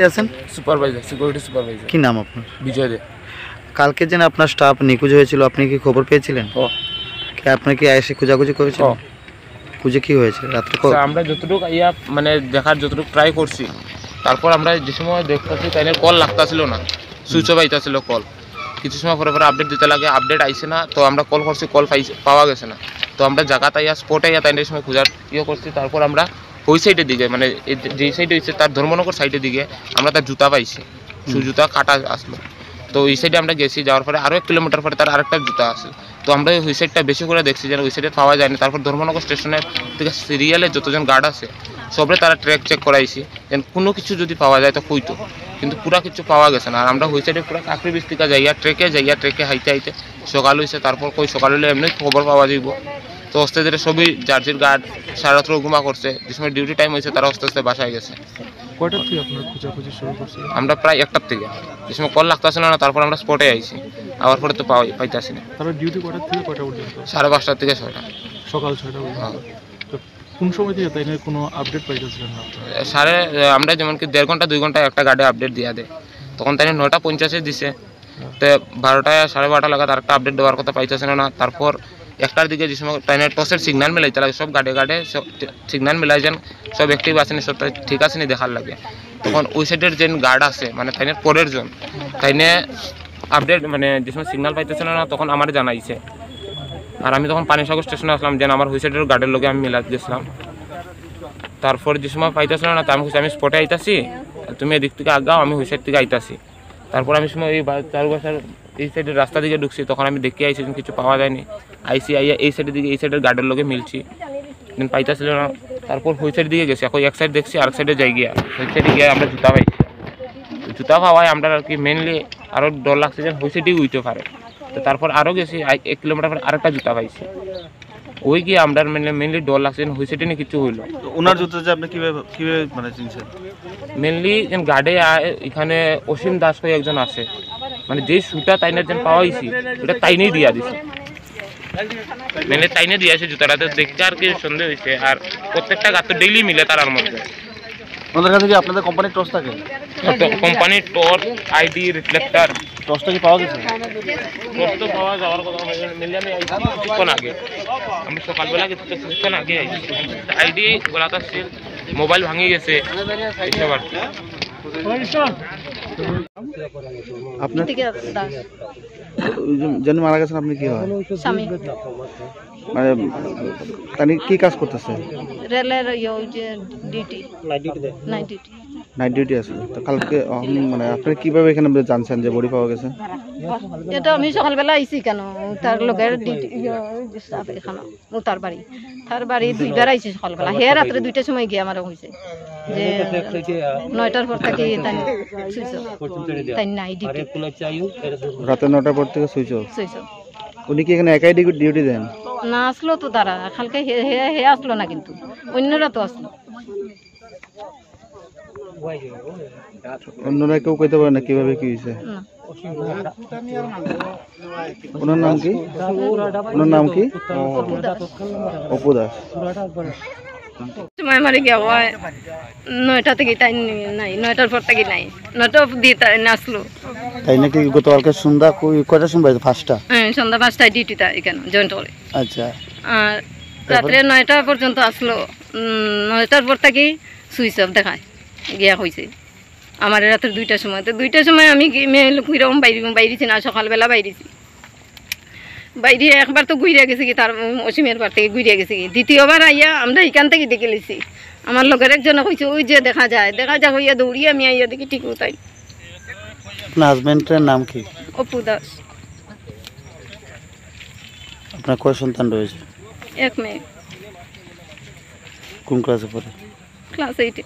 আছেন? Supervisor, security supervisor. কি নাম আপনার? বিজয় দে। কালকে যেন আপনার স্টাফ নিখোঁজ হয়েছিল, আপনি কি খবর পেয়েছিলেন? আপনি কি এসে খোঁজাখুঁজি করেছেন? খুঁজে কি হয়েছে রাত্রে? আমরা যতটুকু মানে দেখার যতটুকু ট্রাই করছি, তারপর আমরা যে সময় দেখতেছি তাই কল লাগতেছিল না, সুইচ অফ আইতেছিল কল। কিছু সময় পরে আপডেট দিতে লাগে, আপডেট আইসে না, তো আমরা কল করছি, কল পাওয়া গেছে না। তো আমরা জায়গাতে স্পটে তাই সময় খোঁজার করছি। তারপর আমরা ওই সাইডের দিকে, মানে যেই সাইডে হয়েছে তার ধর্মনগর সাইডের দিকে আমরা তার জুতা পাইছি, জুতা কাটা আসলো। তো ওই সাইডে আমরা গেছি, যাওয়ার পরে আরও 1 কিলোমিটার পরে তার আরেকটা জুতা আছে। তো আমরা ওই সাইডটা বেশি করে দেখছি যেন ওই সাইডে পাওয়া যায়নি। তারপর ধর্মনগর স্টেশনের থেকে সিরিয়ালে যতজন গার্ড আছে সবরে তারা ট্র্যাক চেক করাইছি, যেন কোনো কিছু যদি পাওয়া যায় তো কইতো, কিন্তু পুরা কিছু পাওয়া গেছে না। আর আমরা ওই সাইডে পুরো কাকরি বিস্তিকা যাইয়া ট্রেকে হাইতে হাইতে সকাল হয়েছে। তারপর কই সকাল হলে এমনি খবর পাওয়া যাইব। তো আস্তে ধীরে সবই জার্জির গার্ড সারা রাত্র ঘুমা করছে, যে সময় ডিউটি টাইম হয়েছে তারা আস্তে আস্তে বাসায় গেছে। কয়টার থেকে আপনারা খোঁজাখুঁজি শুরু করছেন? আমরা প্রায় 1টার থেকে, যে সময় কল লাগতেছিল না, তারপর আমরা স্পটে আইছি। আবার পরে তো পাইতেছি না। তারপর ডিউটি কয়টার থেকে কয়টা পর্যন্ত? 5:30 থেকে 6টা, সকাল 6টা পর্যন্ত। তো কোন সময় থেকে তাই নিয়ে কোনো আপডেট পাইতেছিলেন না আপনারা? আমরা যেমন কি 1.5 ঘন্টা 2 ঘন্টা একটা গাড়ি আপডেট দিয়ে দেয়, তখন তাই 9:50 দিছে। তো 12টা 12:30 লাগাত আরেকটা আপডেট দেওয়ার কথা পাইতেছে না। তারপর 1টার দিকে যে সময় তাই টসের সিগন্যাল মিলাইতে লাগে, সব গাড়ে সব সিগন্যাল মিলাই যেন সব অ্যাক্টিভ আসেনি, সব ঠিক আছে নি দেখার লাগে। তখন ওই সাইডের যে গার্ড আছে, মানে তাই পরের জন তাই আপডেট, মানে যে সময় সিগন্যাল পাইতেছে না তখন আমার জানাইছে। আর আমি তখন পানিসাগর স্টেশনে আসলাম, যেন আমার ওই সাইডের গার্ডের লগে আমি মিলাতে গেছিলাম। তারপর যে সময় পাইতেছিল না, আমি স্পটে আইতাছি, তুমি এদিক থেকে আগাও, আমি ওই সাইড থেকে আইতাছি। তারপর আমি সময় এই চারুবাসার এই সাইডের রাস্তা দিকে ঢুকছি, তখন আমি দেখে আইসি কিছু পাওয়া যায়নি। আইয়া এই সাইডের দিকে, এই সাইডের গার্ডের লগে মিলছি, কিন্তু পাইতেছিল না। তারপর ওই সাইড দিকে গেছি, এখন এক সাইড দেখছি, আরেক সাইডে যাই গিয়া ওই সাইডে গিয়ে আমরা জুতা পাইছি। জুতা পাওয়ায় আমরা আর কি মেনলি আরও ডর লাগছে যে ওই সাইডেই উইতে পারে। তো তারপর আরও গেছি 1 কিলোমিটার পরে আরেকটা জুতা পাইছি। ওই গিয়ে আমরা মেনলি ডর লাগছে ওই সাইডে নিয়ে কিছু হইলো। ওনার জুতা যে আপনি কিভাবে মানে চিনছেন? মেনলি গার্ডে এখানে অসীম দাস হয়ে একজন আছে, মানে যে শুটা তাইনের যেন পাওয়াইছি ওটা তাইনেই দিয়া দিছে, মেনলি তাইনে দিয়েছে জুতাটাতে। দেখতে আর কি সন্দেহ হয়েছে। আর প্রত্যেকটা গাছ তো ডেইলি মিলে তার মধ্যে। ওনার কাছে কি আপনাদের কোম্পানির টর্চ থাকে? কোম্পানির টর্চ, আইডি, রিফ্লেক্টার। টর্চটা কি পাওয়া গেছে? টর্চ তো পাওয়া যাওয়ার কথা, মেনলি আমি কিছুক্ষণ আগে, আমি সকালবেলা কিছুক্ষণ আগে আইছি। আইডি গোলাকার সিল, মোবাইল ভাঙি গেছে এসব আর কি। আপনার যিনি মারা গেছেন আপনি কি হয়? স্বামী। মানে তিনি কি কাজ করতেছে? রেলের ডিউটি, নাইট ডিউটি আছে। তো কালকে মানে আপনি কিভাবে এখানে জানছেন যে বডি পাওয়া গেছে? এটা আমি সকালবেলা আইছি কেন, তার লোকের ডিউটি এখানে তার বাড়ি 2বার আইছি সকালবেলা। হে রাত্রে 2টার সময় গিয়ে আমার হয়েছে যে 9টার পর থেকে তাই নাই ডিউটি, রাতে 9টার পর থেকে সুইচ অফ। উনি কি এখানে একাই ডিউটি দেন? না আসলো তো তারা কালকে, হে আসলো না, কিন্তু অন্যরা তো আসলো। অন্যরা কেউ কইতে পারে না কিভাবে কি হয়েছে? ওনার নাম কি? অপু দাস। সময় মারি গিয়া 9টা থেকে তাই নাই, 9টার পর থেকে নাই, 9টা দিয়ে তাই আসলো। তাই নাকি? গতকালকে সন্ধ্যা কয়টার সময়? 5টা। হ্যাঁ, সন্ধ্যা 5টায় ডিউটিটা এখানে জয়েন্ট করে। আচ্ছা। আর রাত্রে 9টা পর্যন্ত আসলো। 9টার পর থেকে সুইচ অফ দেখায় গিয়া হয়েছে। আমার রাত্রে 2টার সময়, তো 2টার সময় আমি কীরকম বাইরেছি না, সকালবেলা বাইরেছি। বাইরে একবার তো ঘুরিয়া গেছে কি, তার অসীমের বার থেকে ঘুরিয়া গেছে কি। দ্বিতীয়বার আইয়া আমরা এখান থেকে দেখে লিছি। আমার লোকের একজনে কইছে ওই যে দেখা যায় হইয়া দৌড়িয়ে আমি আইয়া দেখি ঠিক তাই। আপনার হাজবেন্ডের নাম কি? অপু দাস। আপনার কয় সন্তান রয়েছে? 1 মেয়ে। কোন ক্লাসে পড়ে? ক্লাস 8-এ।